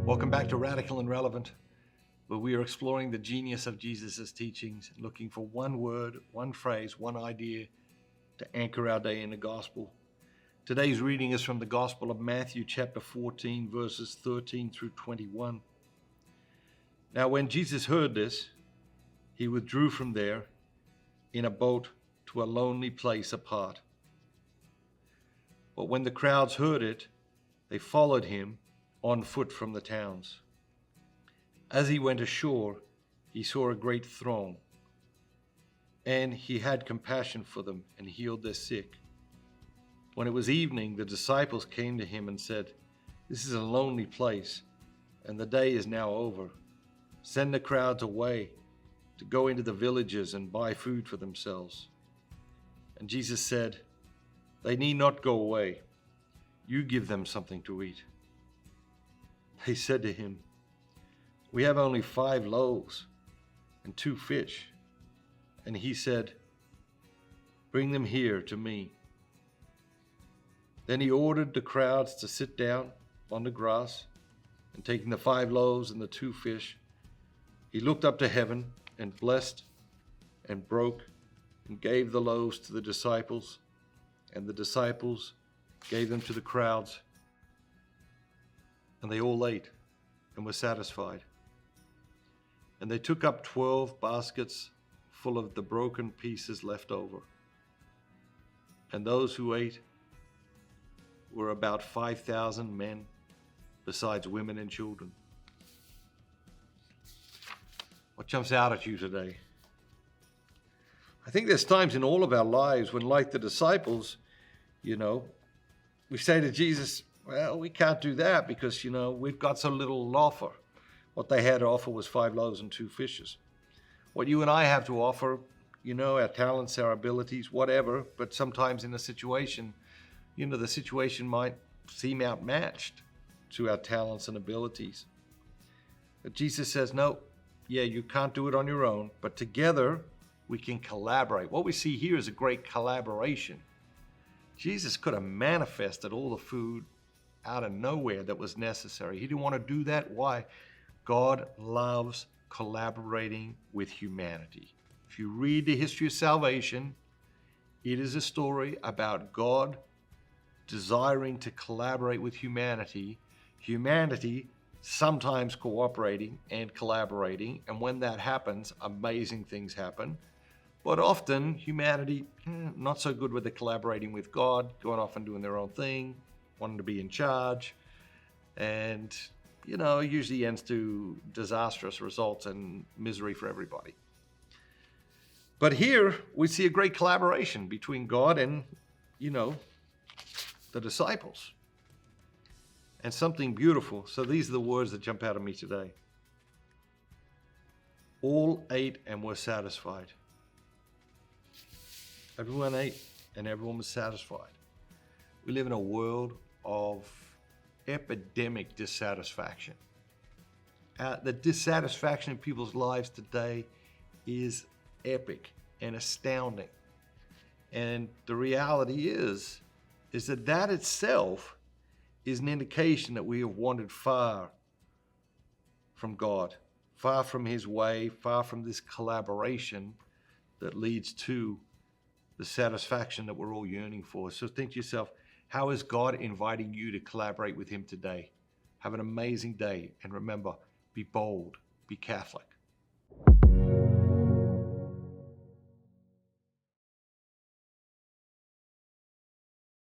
Welcome back to Radical and Relevant, where we are exploring the genius of Jesus' teachings, looking for one word, one phrase, one idea to anchor our day in the gospel. Today's reading is from the Gospel of Matthew, chapter 14, verses 13 through 21. Now, when Jesus heard this, he withdrew from there in a boat to a lonely place apart. But when the crowds heard it, they followed him on foot from the towns. As he went ashore, he saw a great throng, and he had compassion for them and healed their sick. When it was evening, the disciples came to him and said, "This is a lonely place, and the day is now over. Send the crowds away to go into the villages and buy food for themselves." And Jesus said, "They need not go away. You give them something to eat." They said to him, "We have only 5 loaves and 2 fish." And he said, "Bring them here to me." Then he ordered the crowds to sit down on the grass, and taking the 5 loaves and the 2 fish, he looked up to heaven and blessed and broke and gave the loaves to the disciples, and the disciples gave them to the crowds. And they all ate and were satisfied. And they took up 12 baskets full of the broken pieces left over. And those who ate were about 5,000 men, besides women and children. What jumps out at you today? I think there's times in all of our lives when, like the disciples, we say to Jesus, "Well, we can't do that because, we've got so little to offer." What they had to offer was 5 loaves and 2 fishes. What you and I have to offer, our talents, our abilities, whatever, but sometimes in a situation, the situation might seem outmatched to our talents and abilities. But Jesus says, no, you can't do it on your own, but together we can collaborate. What we see here is a great collaboration. Jesus could have manifested all the food out of nowhere that was necessary. He didn't want to do that. Why? God loves collaborating with humanity. If you read the history of salvation, it is a story about God desiring to collaborate with humanity, humanity sometimes cooperating and collaborating, and when that happens, amazing things happen. But often humanity, not so good with the collaborating with God, going off and doing their own thing, wanting to be in charge, and it usually ends to disastrous results and misery for everybody. But here we see a great collaboration between God and, the disciples. And something beautiful. So these are the words that jump out at me today. All ate and were satisfied. Everyone ate and everyone was satisfied. We live in a world of epidemic dissatisfaction. The dissatisfaction in people's lives today is epic and astounding. And the reality is that itself is an indication that we have wandered far from God, far from his way, far from this collaboration that leads to the satisfaction that we're all yearning for. So think to yourself, how is God inviting you to collaborate with him today? Have an amazing day. And remember, be bold, be Catholic.